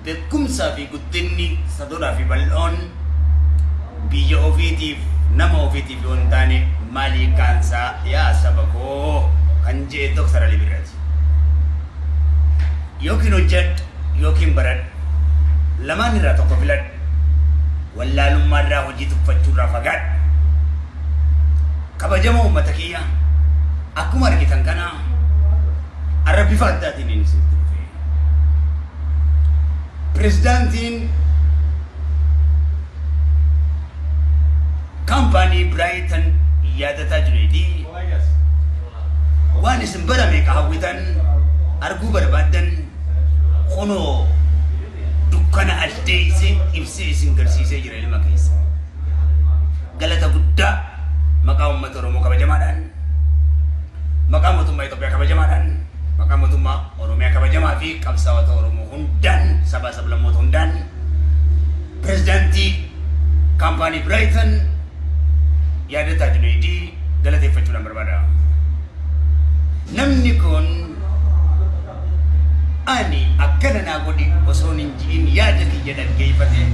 beekumsaa fi guddinni sadoodhaa fi bal'oon biyya ofiitiif nama ofiitiif yoo hin taane maalii kaansaa yaa saba koo kan jee Dr. Ali Birrati. Yookiin hojjedhu yookiin baradhu lamaan irraa tokko filadhu. Wallaalummaa irraa hojii tuffachuu irraa fagaadhu. Kabajamoo uummata kiyya akkuma argitan kana arra bifa addaatiin inni sitti dhufe. Pirezidaantiin kaampaanii Brighton yaadataa jireetii waan isin barame ka hawwitan arguu barbaaddan kunoo dukkana addee isin ibsee isin garsiisee jira ilma keessa. Galata guddaa maqaa uummata Oromoo kabajamaadhaan, maqaa mootummaa Itoophiyaa kabajamaadhaan, maqaa mootummaa Oromiyaa kabajamaa fi qabsaa'ota Oromoo hundaan, sabaa sablammoota hundaan pirezidaantii kaampaanii Brighton yaadataa jireetii galateeffachuudhaan barbaada. Namni kun ani akkana naa godhi osoo hin jiin yaada kiyya dhaggeeffate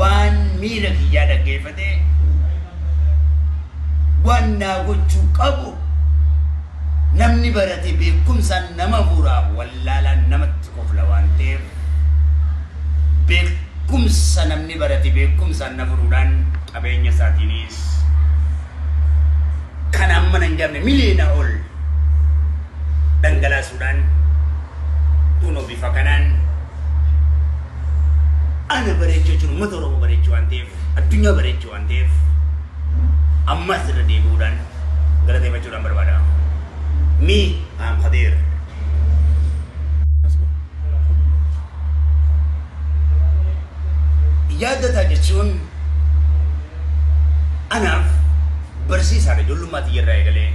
waan miira kiyyaa dhaggeeffate waan naa gochuu qabu namni barate beekumsaan nama furaa wallaalaan namatti kofla waan ta'eef beekumsa namni barate beekumsaan na furuudhaan qabeenya isaatiinis kan amma hin jabne miliyoona ol dhangalaasuudhaan kunoo bifa kanaan ana bareechuu jechuun uummata Oromoo bareechuu waan ta'eef addunyaa bareechuu waan ta'eef ammas irra deebi'uudhaan galateeffachuudhaan barbaada. Me, I'm Khadir. Yaadataa jechuun anaaf barsiisaadha ijoollummaatti irraa eegalee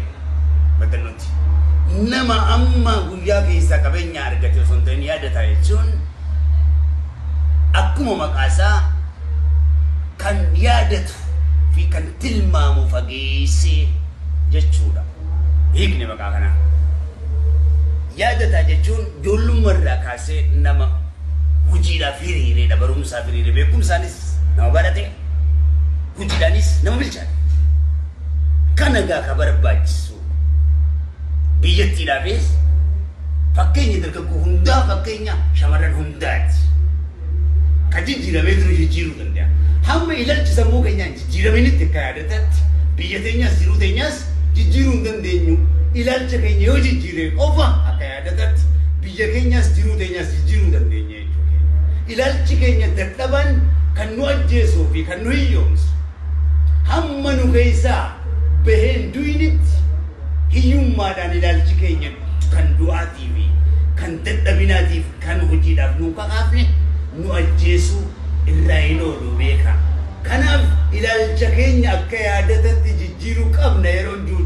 baddannutti. Nama amma guyyaa keessa qabeenya argate osoo hin ta'in yaadataa jechuun akkuma maqaasaa kan yaadatu fi kan tilmaamu fageessee jechuudha. Hiikni maqaa kanaa. Yaadataa jechuun ijoollummaa irraa kaasee nama hojiidhaaf hiriireedha, barumsaaf hiriiree, beekumsaanis nama barate, hojiidhaanis nama bilchaate. Kan nagaa ka barbaachisu biyyattiidhaafis fakkeenya dargaggoo hundaa fakkeenya shamarran hundaati. Ka jijjiiramee jiru jijjiiruu danda'a. Hamma ilaalchi sammuu keenyaan jijjiiramanitti akka yaadatatti biyya teenyas jiruu teenyas jijjiiruu hin dandeenyu. Ilaalcha keenya yoo jijjiiree qofa akka yaadatatti biyya keenyas jiruu teenyas jijjiiruu dandeenya jechuudha. Ilaalchi keenya dadhaban kan nu ajjeesuu fi kan nu hiyyoomsu hamma nu keessaa baheen du'initti hiyyummaadhaan ilaalchi keenya kan du'aatii fi kan dadhabinaatiif kan hojiidhaaf nu kakaafne nu ajjeesuu irraa hin oolu beeka. Kanaaf ilaalcha keenya akka yaadatatti jijjiiruu qabna yeroo jiru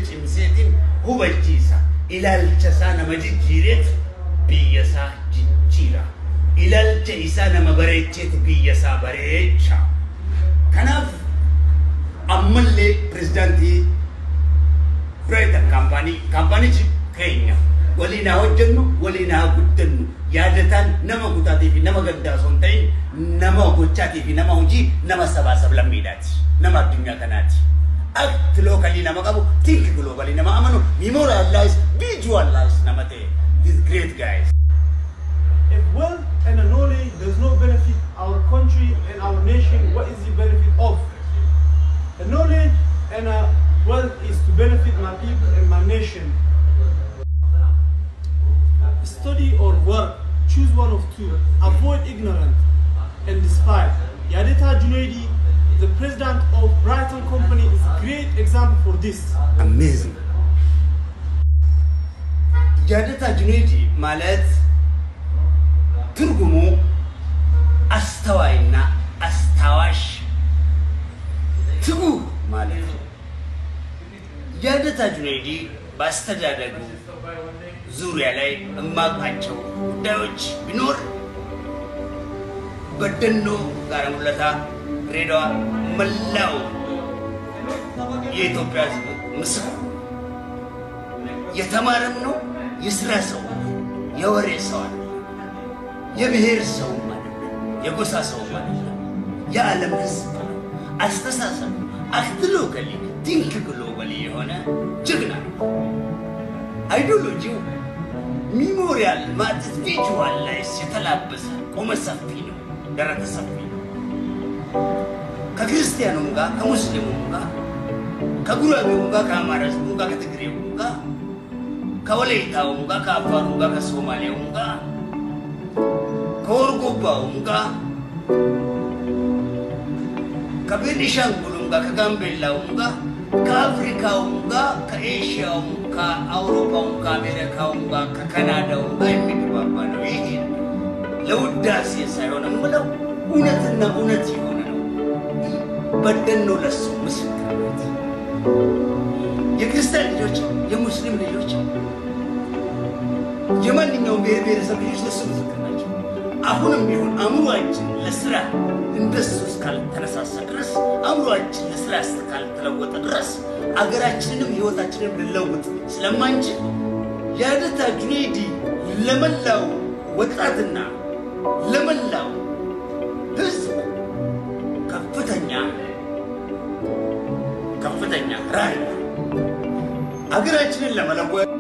cimseetiin hubachiisa. Ilaalcha isaa nama jijjiireet biyya isaa jijjiira. Ilaalcha isaa nama bareecheet biyya isaa bareecha. Kanaaf ammallee pirezidaantii Brighton kaampaanii keenya waliin haa hojjennu, waliin haa guddannu. Yaadataan nama kutaatii fi nama gaddaa osoo hin ta'in nama gochaatii fi nama hojii nama sabaa sablammiidhaati. Nama addunyaa kanaati. Act locally nama qabu, think globally nama amanu, memorialize, visualize nama ta'e. These great guys. If wealth and knowledge does not benefit our country and our nation, what is the benefit of? The knowledge and wealth is to benefit my people and my nation. Study or work, choose one of two. Avoid ignorance and despise. Yaadataa Junaidi, the president of Brighton Company, is a great example for this. Amazing. Yaadataa Junaidi ማለት ትርጉሙ አስተዋይና አስታዋሽ ትጉ ማለት ነው። ያዳታ ጁናይዲ ባስተዳደጉ ዙሪያ ላይ እማቃቸው ጉዳዮች ቢኖር በደኖ ጋር ሙለታ ድሬዳዋ መላው የኢትዮጵያ ሕዝብ ምስክር የተማረም ነው። የስራ ሰው የወሬ ሰው የብሔር ሰው ማለት የጎሳ ሰው ማለት ነው የዓለም ህዝብ አስተሳሰብ አክትሎካሊ ቲንክ ግሎባሊ የሆነ ጀግና አይዲዮሎጂው ሚሞሪያል ማለት ቪዥዋል ላይ የተላበሰ ቆመ ሰፊ ነው ደረተ ሰፊ ነው ከክርስቲያኑም ጋር ከሙስሊሙም ጋር ከጉራጌውም ጋር ከአማራውም ጋር ከትግሬውም ጋር ከወላይታውም ጋር ከአፋሩም ጋር ከሶማሌውም ጋር ከወርጎባውም ጋር ከቤኒሻንጉልም ጋር ከጋምቤላውም ጋር ከአፍሪካውም ጋር ከኤሽያውም ከአውሮፓውም ከአሜሪካውም ጋር ከካናዳውም ጋር የሚግባባ ነው ይሄ ለውዳሴ ሳይሆን ምለው እውነትና እውነት የሆነ ነው በደኖ ለሱ ምስክርነት የክርስቲያን ልጆች የሙስሊም ልጆች የማንኛውም ብሔረሰብ ልጆች ለሱ ምስክር ናቸው አሁንም ቢሆን አእምሮአችን ለስራ እንደሱ እስካልተነሳሳ ድረስ አእምሮአችን ለስራ እስካልተለወጠ ድረስ አገራችንንም ህይወታችንን ልንለውጥ ስለማንችል ያደታ ጁኔዲ ለመላው ወጣትና ለመላው ህዝብ ከፍተኛ ራዕይ አገራችንን ለመለወጥ